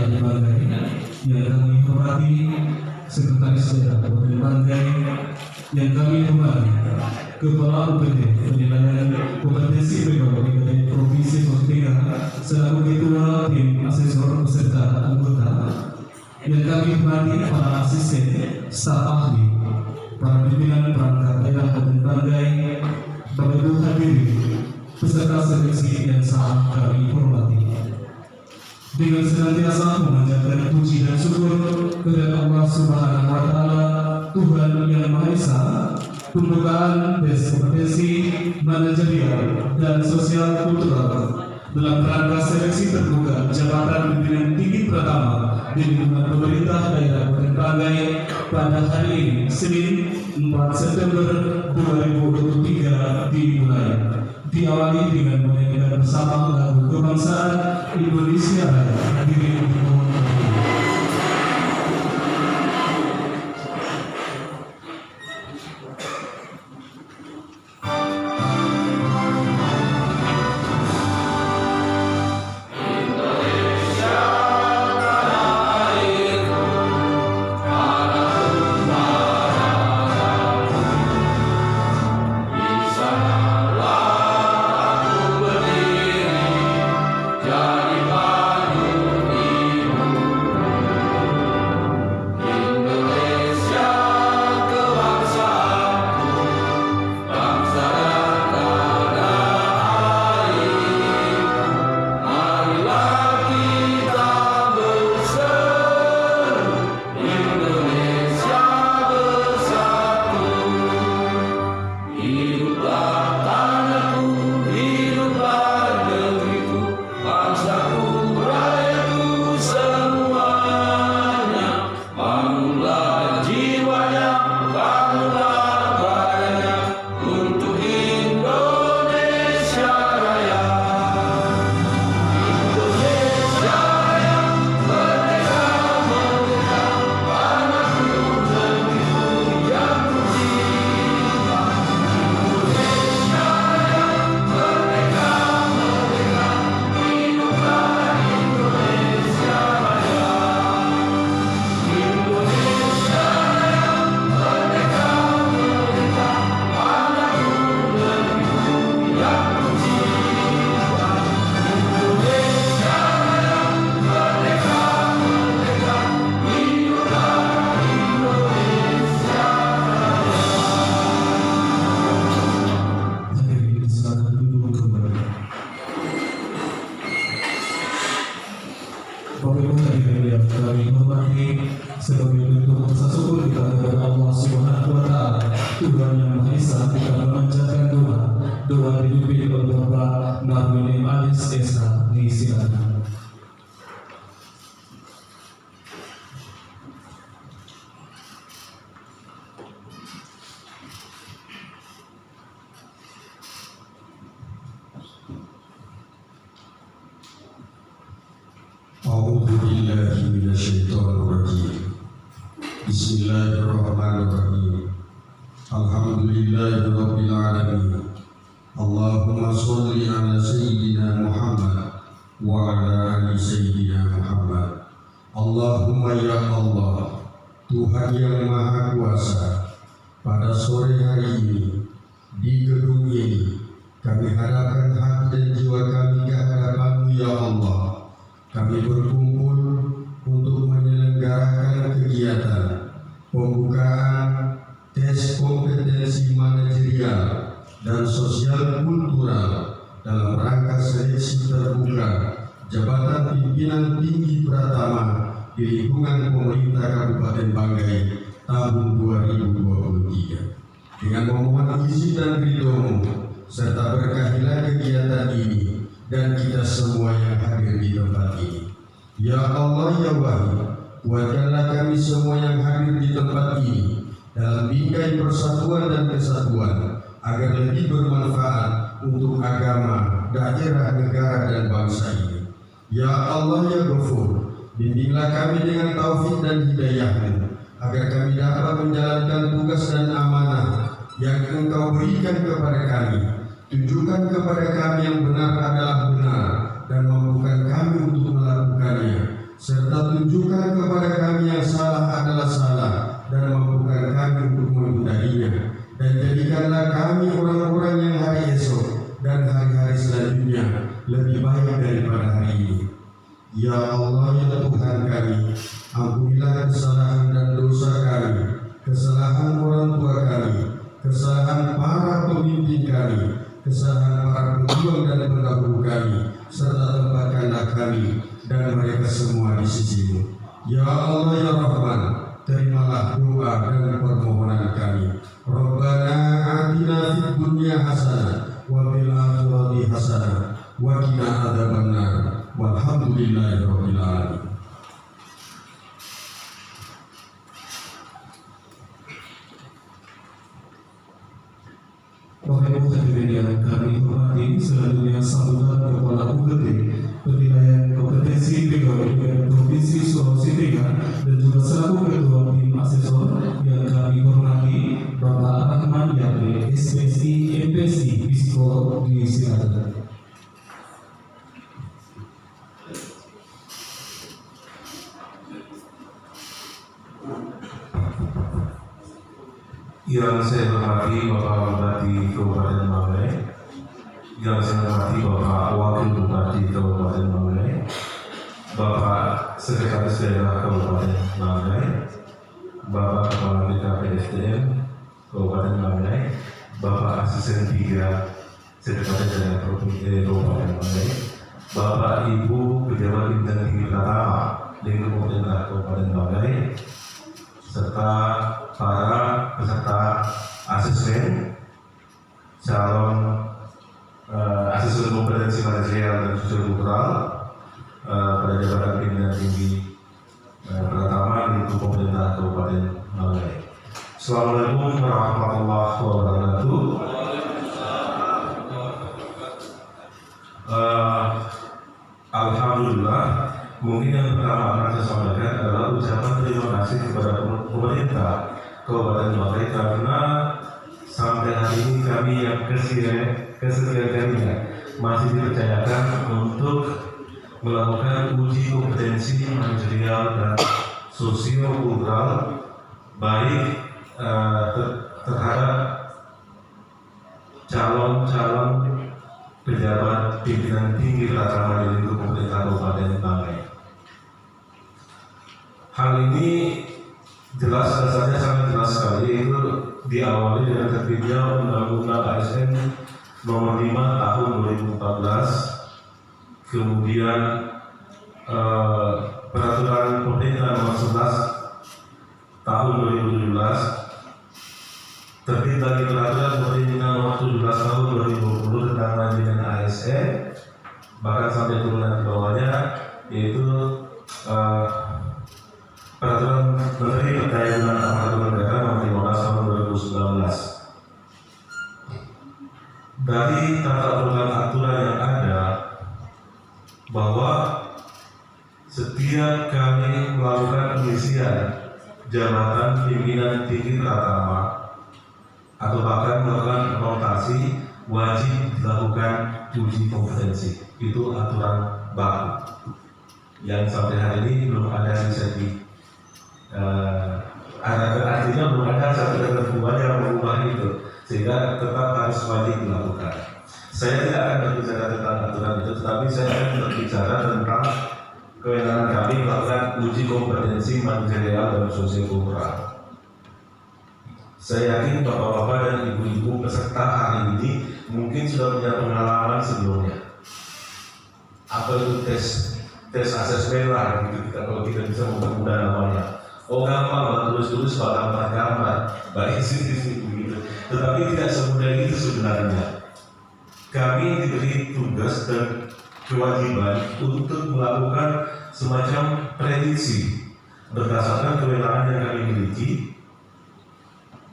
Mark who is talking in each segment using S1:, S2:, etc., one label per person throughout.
S1: Rakyat Banggai yang kami hormati, Sekretaris Daerah Kabupaten Banggai yang kami hormati, Kepala UPT Penilaian Kompetensi Pegawai Negeri Provinsi Sulawesi Tengah selaku Ketua Tim Asesor beserta anggota, yang kami hormati para asisten, staf ahli, para pimpinan perangkat daerah Kabupaten Banggai, Bapak Ibu hadirin, peserta seleksi yang sangat kami hormati. Dengan senantiasa memanjatkan puji dan syukur kepada Allah Subhanahu wa Ta'ala, Tuhan yang Maha Esa, pembukaan tes kompetensi manajerial dan sosial kultural dalam rangka seleksi terbuka jabatan pimpinan tinggi pertama di lingkungan pemerintah daerah Kabupaten Banggai pada hari ini, Senin 4 September 2023 dimulai. Diawali dengan menyanyikan bersama lagu kebangsaan Indonesia Raya. Hadirin dimohon berdiri. Sebagai bentuk rasa syukur kita kepada Allah Subhanahu wa Ta'ala, Tuhan yang Maha Esa, kita memanjatkan doa dipimpin oleh Bapak Marwin Alis Esa. Disilakan.
S2: A'udzu billahi minasyaitonir rajim. Bismillahirrahmanirrahim. Alhamdulillahirabbil alamin. Allahumma shalli ala sayyidina Muhammad wa ala ali sayyidina Muhammad. Allahumma ya Allah, Tuhan yang Maha Kuasa, pada sore hari ini di gedung ini kami harapkan hati dan jiwa kami ke hadapan-Mu ya Allah. Kami berkumpul untuk menyelenggarakan kegiatan pembukaan tes kompetensi manajerial dan sosial kultural dalam rangka seleksi terbuka jabatan pimpinan tinggi pratama di lingkungan pemerintah Kabupaten Banggai tahun 2023. Dengan memohon izin dan ridho-Mu serta berkahilah kegiatan ini dan kita semua yang hadir di tempat ini. Ya Allah ya Wahid, kuatkanlah kami semua yang hadir di tempat ini dalam bingkai persatuan dan kesatuan agar lebih bermanfaat untuk agama, daerah, negara dan bangsa ini. Ya Allah ya Ghafur, bimbinglah kami dengan taufik dan hidayah-Mu agar kami dapat menjalankan tugas dan amanah yang Engkau berikan kepada kami. Tunjukkan kepada kami yang benar adalah benar dan mampukan kami untuk melakukannya, serta tunjukkan kepada kami yang salah adalah salah dan mampukan kami untuk menghindarinya, dan jadikanlah kami orang-orang yang hari esok dan hari-hari selanjutnya lebih baik daripada hari ini. Ya Allah, ya Tuhan kami, ampunilah kesalahan dan dosa kami, kesalahan orang tua kami, kesalahan para pemimpin kami, kesalahan para pejuang dan pendahulu kami, serta tempatkanlah kami dan mereka semua di sisi-Mu. Ya Allah, ya Rahman, terimalah doa dan permohonan kami. Rabbana atina fid dunya hasanah wa fil akhirati hasanah wa qina adzabannar. Walhamdulillahirabbil alamin.
S1: Wahai hadirin yang kami hormati, selanjutnya sambutan Kepala UGT Penilaian Kompetensi Pegawai Provinsi Sulawesi Tengah dan juga selaku Ketua Tim Asesor yang kami hormati Bapak Rahman Yate, SPSI, MPSI, Psikolog di Silaturahmi.
S3: Yang saya hormati Bapak Bupati Kabupaten Banggai, yang saya hormati Bapak Wakil Bupati Kabupaten Banggai, Bapak Sekretaris Daerah Kabupaten Banggai, Bapak Kepala BKPSDM Kabupaten Banggai, Bapak Asisten 3 Sekretaris Daerah Kabupaten Banggai, Bapak Ibu Pejabat Bintang Tinggi Pratama Lingkup Pemerintah Kabupaten Banggai, serta para peserta asesmen calon asesor kompetensi manajerial dan sosial kultural pada jabatan pimpinan tinggi pertama di pemerintah Kabupaten Banggai. Assalamualaikum warahmatullahi wabarakatuh. Alhamdulillah, mungkin yang pertama akan saya sampaikan adalah ucapan terima kasih kepada pemerintah Kabupaten Banggai karena sampai hari ini kami yang kesekian kalinya masih dipercayakan untuk melakukan uji kompetensi manajerial dan sosio-kultural baik terhadap calon-calon pejabat pimpinan tinggi pertama di lingkup pemerintah Kabupaten Banggai. Hal ini jelas dasarnya sangat jelas sekali, yaitu diawali dengan terbitnya Undang-Undang ASN Nomor 5 Tahun 2014, kemudian Peraturan Pemerintah Nomor 11 Tahun 2017, terbit lagi Peraturan Pemerintah Nomor 17 Tahun 2020 tentang manajemen ASN, bahkan sampai turunan di bawahnya yaitu Peraturan Menteri Perdagangan Aparatur Negara Nomor 15 Tahun 2019. Dari tata urutan aturan yang ada, bahwa setiap kali melakukan pengisian jabatan pimpinan tinggi pratama atau bahkan melakukan rotasi, wajib dilakukan uji kompetensi. Itu aturan baku yang sampai hari ini belum ada yang bisa artinya belum ada satu ketentuan yang mengubah itu, sehingga tetap harus wajib dilakukan. Saya tidak akan berbicara tentang aturan itu, tetapi saya akan berbicara tentang kewenangan kami melakukan uji kompetensi manajerial dan sosiokultural. Saya yakin bapak-bapak dan ibu-ibu peserta hari ini mungkin sudah punya pengalaman sebelumnya. Apa itu tes asesmen lah, gitu, kalau kita bisa mempermudah namanya. Oh gampang lah, tulis-tulis gambar, baik sih begitu. Tetapi tidak semudah itu sebenarnya. Kami diberi tugas dan kewajiban untuk melakukan semacam prediksi berdasarkan kewenangan yang kami miliki,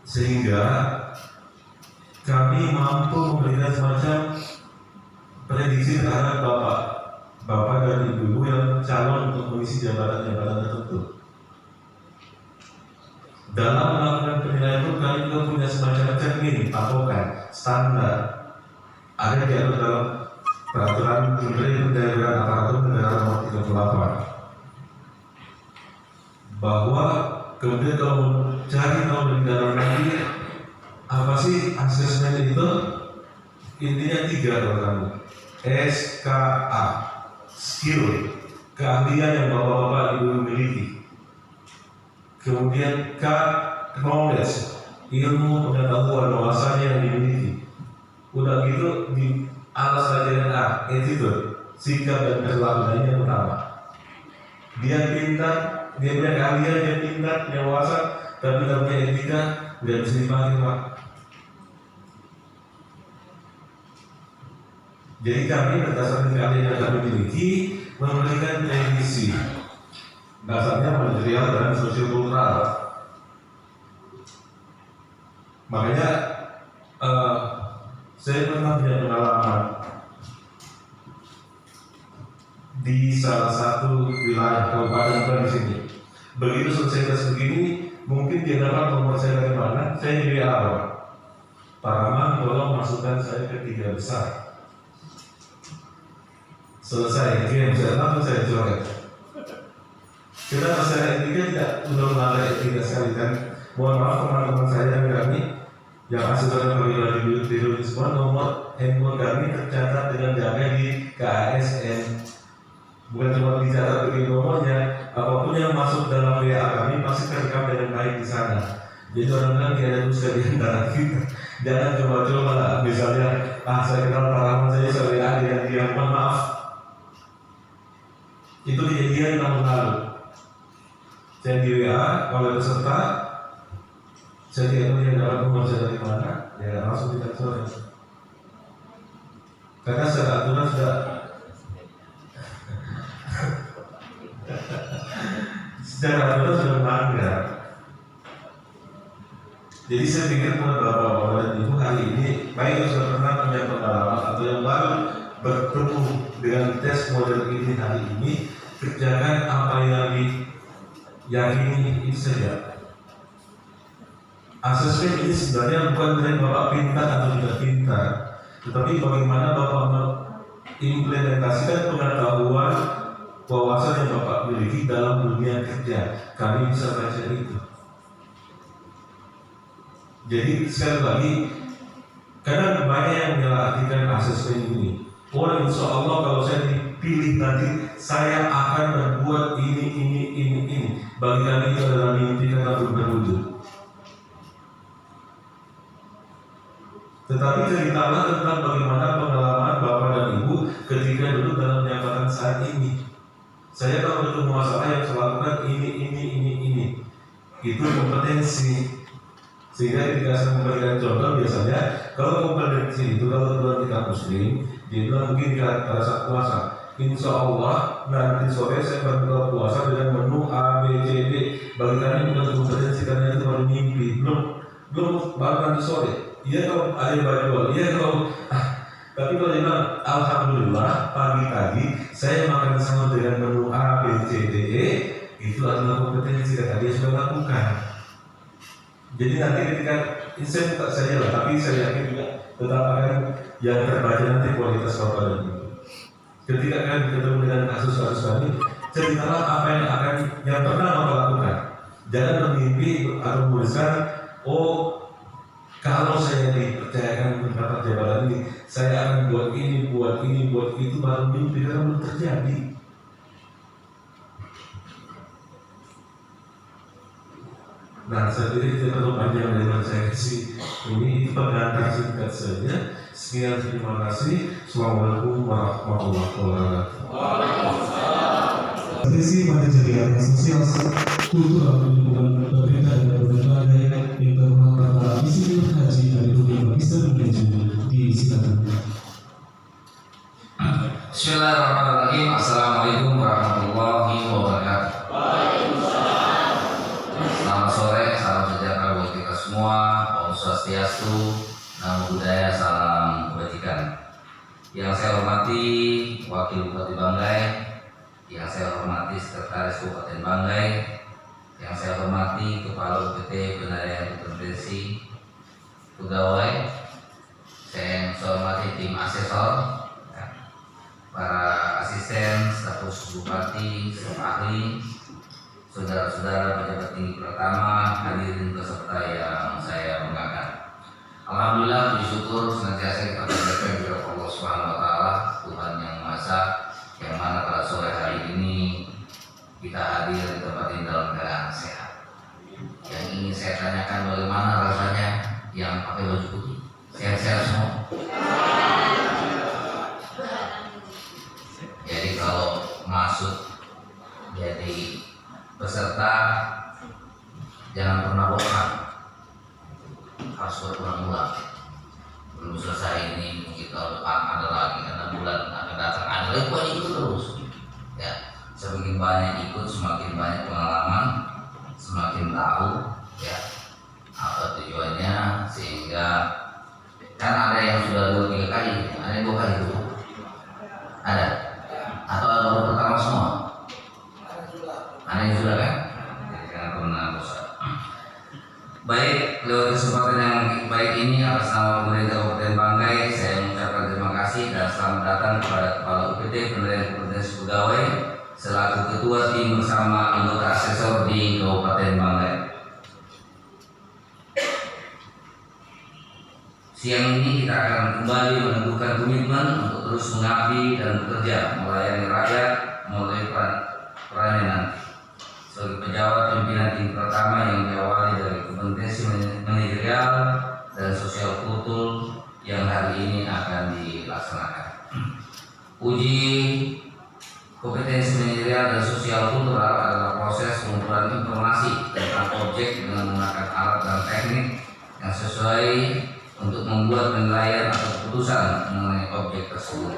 S3: sehingga kami mampu memberikan semacam prediksi terhadap bapak dan ibu-ibu yang calon untuk mengisi jabatan-jabatan tertentu. Dalam melakukan penilaian itu kami juga punya semacam cermin, patokan, standar. Ada diatur dalam Peraturan Menteri Perdagangan Aparatur Negara Nomor 38. bahwa kemudian kalau cari tahu lebih dalam lagi apa sih asesmen itu, intinya 3 kalau kamu. SKA, skill, keahlian yang bapak-bapak ibu miliki. Kemudian K, knowledge, ilmu pengetahuan wawasan yang dimiliki. Udah gitu di alas ajaran A, attitude, sikap dan perilaku yang utama. Dia pintar, dia punya keahlian, dia pintar, dia wawasan, tapi tidak punya etika, dia bisa dipanggil Pak. Jadi kami berdasarkan keahlian yang kami miliki memberikan revisi. Dasarnya manajerial dan sosiokultural. Makanya saya pernah punya pengalaman di salah satu wilayah kabupaten di sini. Begitu selesai tes begini, mungkin dia dapat nomor saya dari mana? Saya di WA. Pak Rahman, tolong masukkan saya ke 3 besar. Selesai, game saya langsung saya coret. Kita masalah etika tidak belum ada etika sekali kan. Mohon maaf teman-teman saya dan kami yang asisten pemilihan di semua nomor handphone kami tercatat dengan damai di KASN. Bukan cuma dicatat begini nomornya, apapun yang masuk dalam WA kami pasti terekam dengan baik di sana. Jadi orang-orang tidak ada tulis di antara kita. Jangan coba-coba lah, misalnya saya kenal Pak Rahman saya WA dengan dia, mohon maaf. Itu kejadian tahun lalu. Saya di WA oleh peserta, saya tidak tahu yang dapat nomor saya dari mana, ya langsung kita coret. Karena secara aturan sudah secara aturan sudah melanggar. Jadi saya pikir buat bapak-bapak dan ibu hari ini, baik yang sudah pernah punya pengalaman atau yang baru bertemu dengan tes model ini hari ini, kerjakan apa yang diyakini itu saja. Asesmen ini sebenarnya bukan dari bapak pintar atau tidak pintar, tetapi bagaimana bapak mengimplementasikan pengetahuan wawasan yang bapak miliki dalam dunia kerja. Kami bisa baca itu. Jadi sekali lagi, kadang banyak yang menyalahartikan asesmen ini. Oh, insya Allah kalau saya dipilih nanti saya akan berbuat ini. Bagi kami itu adalah mimpi karena belum terwujud. Tetapi ceritalah tentang bagaimana pengalaman bapak dan ibu ketika duduk dalam jabatan saat ini. Saya kalau bertemu masalah yang saya lakukan ini. Itu kompetensi. Sehingga ketika saya memberikan contoh biasanya kalau kompetensi itu kalau tujuan kita muslim, dia bilang mungkin pada saat puasa. Insya Allah nanti sore saya berbuka puasa dengan menu A, B, C, D. Bagi kami bukan kompetensi karena itu baru mimpi. Belum baru nanti sore. Iya kalau ada baju, iya kalau tapi kalau dia bilang alhamdulillah pagi-pagi saya makan sama dengan menu A, B, C, D, E, itu adalah kompetensi yang dia sudah lakukan. Jadi nanti ketika saya buka saja lah, tapi saya yakin juga tetap akan yang terbaca nanti kualitas bapak dan ibu. Ketika kalian ketemu dengan kasus-kasus kami, ceritalah apa yang pernah bapak lakukan. Jangan bermimpi atau menuliskan, oh kalau saya dipercayakan mendapat jabatan ini, saya akan buat ini, buat itu, baru mimpi karena belum terjadi. Nah, saya pikir kita perlu panjang dari saya kasih ini pengantar singkat saja. Sekian, terima kasih. Assalamualaikum warahmatullahi wabarakatuh.
S1: Sesi manajerial sosial kultural lingkungan pemerintah dan berbagai yang terhormat para visitor haji dari dunia magister manajemen disilakan.
S4: Bismillahirrahmanirrahim. Assalamualaikum warahmatullahi wabarakatuh. Selamat sore, salam sejahtera buat kita semua. Om Swastiastu, Namo Buddhaya, salam kebajikan. Yang saya hormati Wakil Bupati Banggai, yang saya hormati Sekretaris Kabupaten Banggai, yang saya hormati Kepala UPT Penarian Intervensi Pegawai, saya hormati tim asesor, para asisten, staf khusus bupati, staf ahli, saudara-saudara pejabat tinggi pertama, hadirin peserta yang saya banggakan. Alhamdulillah, puji syukur senantiasa kita panjatkan kepada Allah Subhanahu wa taala, Tuhan yang Maha Esa, yang mana pada sore hari ini kita hadir di tempat ini dalam keadaan sehat. Yang ingin saya tanyakan, bagaimana rasanya yang pakai baju putih? Sehat-sehat semua. Jadi kalau masuk jadi peserta jangan pernah bosan, harus berulang-ulang. Belum selesai ini, mungkin tahun depan ada lagi, karena bulan akan datang ada lagi, bukan ikut terus. Ya, semakin banyak ikut, semakin banyak pengalaman, semakin tahu ya apa tujuannya, sehingga kan ada yang sudah 2-3 kali, ada yang 2 kali itu, ada, atau ada baru pertama semua, ada yang sudah kan? Jadi jangan pernah bosan. Baik, lewat kesempatan yang baik ini atas nama pemerintah Kabupaten Banggai, saya mengucapkan terima kasih dan selamat datang kepada Kepala UPT Penilaian Kompetensi Pegawai selaku Ketua Tim bersama anggota asesor di Kabupaten Banggai. Siang ini kita akan kembali menentukan komitmen untuk terus mengabdi dan bekerja melayani rakyat melalui perannya nanti sebagai pejabat pimpinan tinggi pertama yang diawali dari kompetensi manajerial dan sosial kultur yang hari ini akan dilaksanakan. Uji kompetensi manajerial dan sosial kultural adalah proses pengumpulan informasi tentang objek dengan menggunakan alat dan teknik yang sesuai untuk membuat penilaian atau keputusan mengenai objek tersebut.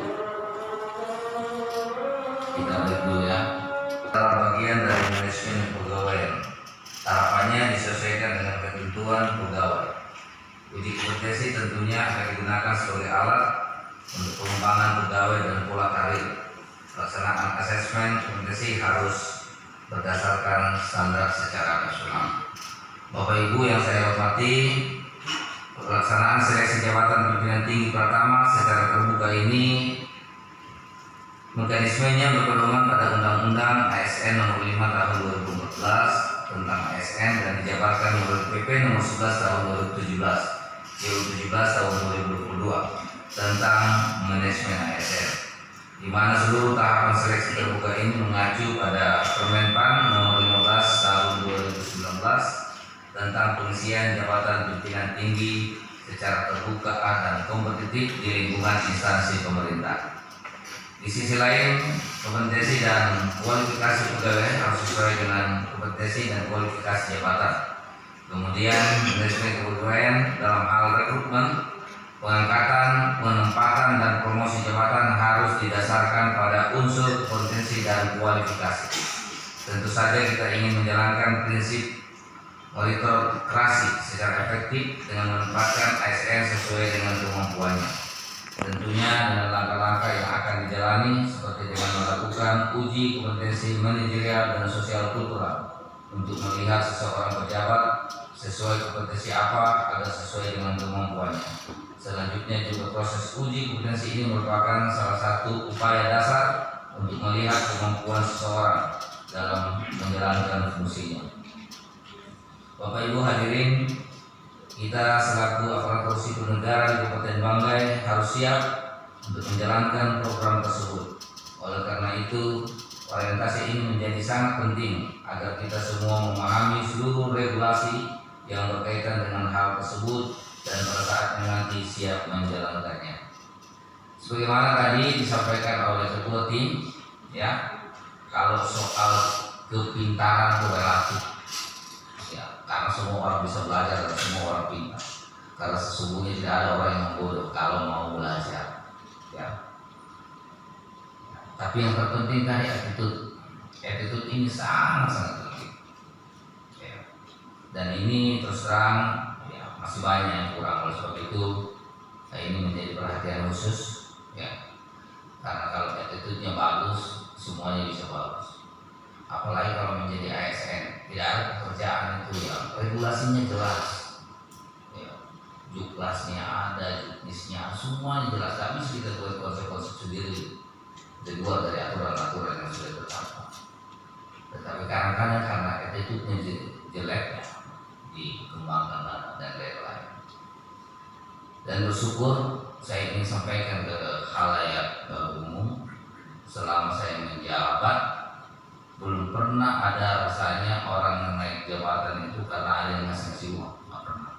S4: Kita break dulu ya. Adalah bagian dari manajemen pegawaian. Tahapannya disesuaikan dengan ketentuan pegawai. Uji kompetensi tentunya akan digunakan sebagai alat untuk pengembangan pegawai dan pola karir. Pelaksanaan asesmen kompetensi harus berdasarkan standar secara nasional. Bapak Ibu yang saya hormati, pelaksanaan seleksi jabatan pimpinan tinggi pertama secara terbuka ini mekanismenya berpedoman pada Undang-Undang ASN Nomor 5 Tahun 2014 tentang ASN dan dijabarkan menurut PP Nomor 11 Tahun 2017, JU 17 Tahun 2022 tentang manajemen ASN, di mana seluruh tahapan seleksi terbuka ini mengacu pada Permenpan Nomor 15 Tahun 2019 tentang pengisian jabatan pimpinan tinggi secara terbuka dan kompetitif di lingkungan instansi pemerintah. Di sisi lain, kompetensi dan kualifikasi pegawai harus sesuai dengan kompetensi dan kualifikasi jabatan. Kemudian, manajemen kepegawaian dalam hal rekrutmen, pengangkatan, penempatan, dan promosi jabatan harus didasarkan pada unsur kompetensi dan kualifikasi. Tentu saja kita ingin menjalankan prinsip meritokrasi secara efektif dengan menempatkan ASN sesuai dengan kemampuannya. Tentunya dengan langkah-langkah yang akan dijalani seperti dengan melakukan uji kompetensi manajerial dan sosial kultural untuk melihat seseorang pejabat sesuai kompetensi apa agar sesuai dengan kemampuannya. Selanjutnya juga proses uji kompetensi ini merupakan salah satu upaya dasar untuk melihat kemampuan seseorang dalam menjalankan fungsinya. Bapak Ibu hadirin, kita selaku aparatur sipil negara di Kabupaten Banggai harus siap untuk menjalankan program tersebut. Oleh karena itu, orientasi ini menjadi sangat penting agar kita semua memahami seluruh regulasi yang berkaitan dengan hal tersebut dan pada saatnya nanti siap menjalankannya. Sebagaimana tadi disampaikan oleh ketua tim, ya, kalau soal kepintaran itu relatif. Karena semua orang bisa belajar dan semua orang pintar. Karena sesungguhnya tidak ada orang yang bodoh kalau mau belajar. Ya. Tapi yang terpenting tadi attitude. Attitude ini sangat penting. Ya. Dan ini terus terang ya, masih banyak yang kurang. Oleh sebab itu ini menjadi perhatian khusus. Ya. Karena kalau attitude-nya bagus, semuanya bisa bagus. Apalagi kalau menjadi ASN, tidak ada pekerjaan itu yang regulasinya jelas, ya, juklasnya ada, juknisnya, semuanya jelas. Tapi kita buat konsep-konsep sendiri di luar dari aturan-aturan yang sudah bertambah. Tetapi kadang-kadang karena attitude-nya jelek, dikembangkan dan lain-lain. Dan bersyukur saya ingin sampaikan ke khalayak umum, selama saya menjabat belum pernah ada rasanya orang yang naik jabatan itu karena ada yang ngasih uang. Nggak pernah.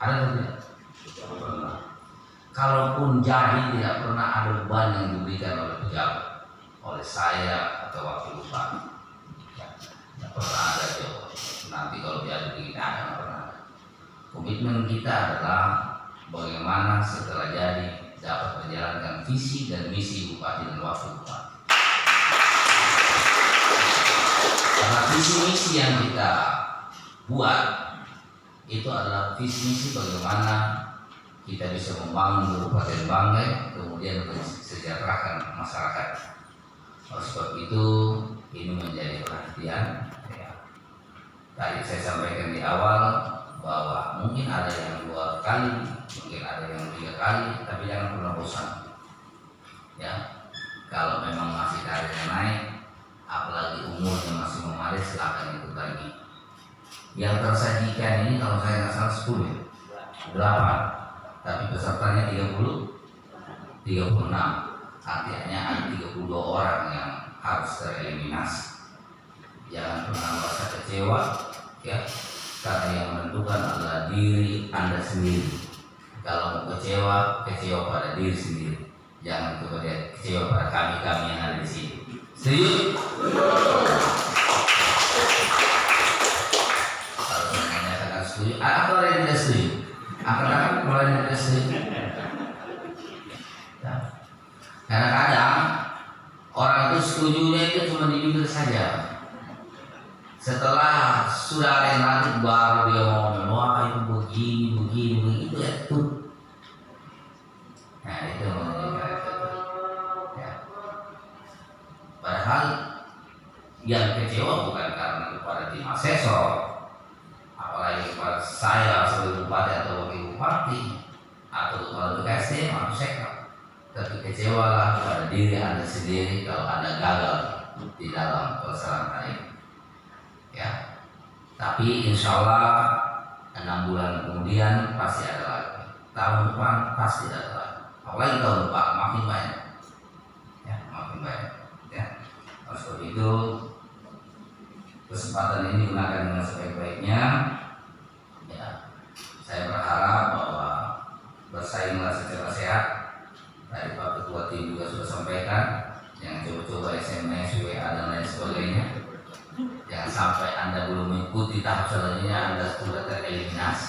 S4: Ada atau tidak? Tidak pernah. Kalaupun jadi tidak pernah ada beban yang diberikan oleh pejabat, oleh saya atau wakil bupati. Ya, tidak pernah ada jawab. Nanti kalau jadi begini akan pernah. Komitmen kita adalah bagaimana setelah jadi dapat menjalankan visi dan misi bupati dan wakil bupati. Karena visi misi yang kita buat itu adalah visi misi bagaimana kita bisa membangun Kabupaten Banggai, kemudian mensejahterakan masyarakat. Oleh sebab itu ini menjadi perhatian. Ya. Tadi saya sampaikan di awal bahwa mungkin ada yang 2 kali, mungkin ada yang 3 kali, tapi jangan pernah bosan. Ya, kalau memang masih karirnya naik, apalagi umurnya masih memadai, silakan ikut lagi. Yang tersajikan ini kalau saya nggak salah 10, 8, tapi pesertanya 36. Artinya ada 32 orang yang harus tereliminasi. Jangan pernah merasa kecewa, ya, karena yang menentukan adalah diri Anda sendiri. Kalau mau kecewa, kecewa pada diri sendiri. Jangan kecewa pada kami-kami yang ada di sini. Setuju? Kalau saya nyatakan setuju, apa yang tidak setuju? Akan kalau yang tidak setuju. Ya. Karena kadang orang itu setujunya itu cuma di bibir saja. Setelah sudah ada yang nanti baru dia ngomong, wah itu begini itu ya tuh. Nah itu menunjukkan itu. Ya. Padahal yang kecewa bukan karena kepada tim asesor, apalagi kepada saya sebagai bupati atau wakil bupati, atau kepada BKSDM atau sektor. Tapi kecewalah pada diri Anda sendiri kalau Anda gagal di dalam pelaksanaan ini. Ya, tapi insya Allah 6 bulan kemudian pasti ada lagi. Tahun depan pasti ada lagi. Apalagi tahun depan makin banyak. Ya, makin banyak. Ya, seperti itu. Kesempatan ini gunakan dengan sebaik-baiknya. Ya, saya berharap bahwa bersainglah secara sehat. Tadi Pak Ketua Tim juga sudah sampaikan, yang coba-coba SMS, WA dan lain sebagainya. Jangan sampai Anda belum mengikuti tahap selanjutnya Anda sudah tereliminasi.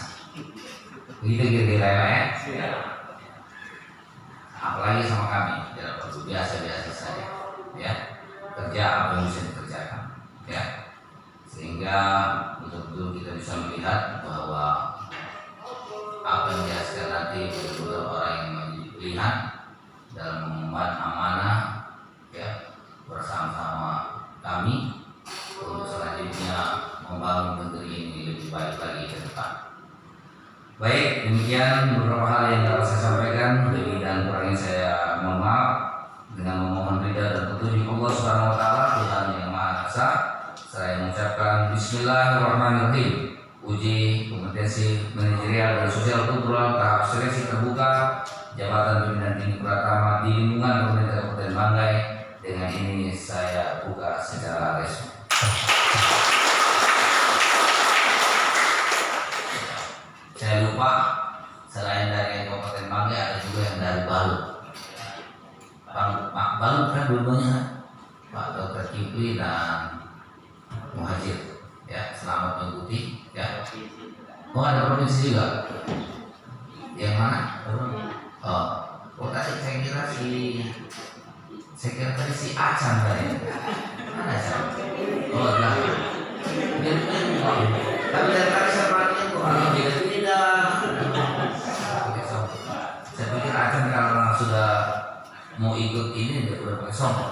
S4: Begitu kira-kira ya. Apalagi sama kami, tidak perlu biasa-biasa saja. Ya, kerja apa yang bisa dikerjakan. Ya, sehingga betul-betul kita bisa melihat bahwa apa yang dihasilkan nanti betul-betul orang yang menjadi pilihan dalam mengemban amanah, ya, bersama-sama kami untuk selanjutnya membangun negeri ini lebih baik lagi ke depan. Baik, demikian beberapa hal yang dapat saya sampaikan. Lebih dan kurangnya saya mohon maaf. Dengan memohon ridha dan petunjuk Allah Subhanahu wa taala, Tuhan yang Maha Esa, saya mengucapkan bismillahirrahmanirrahim. Uji kompetensi manajerial dan sosial kultural tahap seleksi terbuka jabatan pimpinan tinggi Pratama di lingkungan pemerintah Kabupaten Banggai. Dengan ini saya buka secara resmi. Saya lupa, selain dari Kabupaten Banggai ada juga yang dari Balut. Pak Balut kan dulunya Pak Dr. Kipli dan Muhajir. Ya, selamat mengikuti. Ya. Oh, ada provinsi juga. Yang mana? Oh tadi saya kira tadi si Acan tadi. Mana Acan? Oh, enggak. Tapi dari tadi saya perhatikan kok ada beda-beda. Saya pikir Acan karena sudah mau ikut ini udah pakai sombong.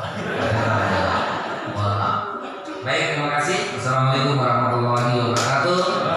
S4: Mohon maaf. Baik, terima kasih. Assalamualaikum warahmatullahi wabarakatuh.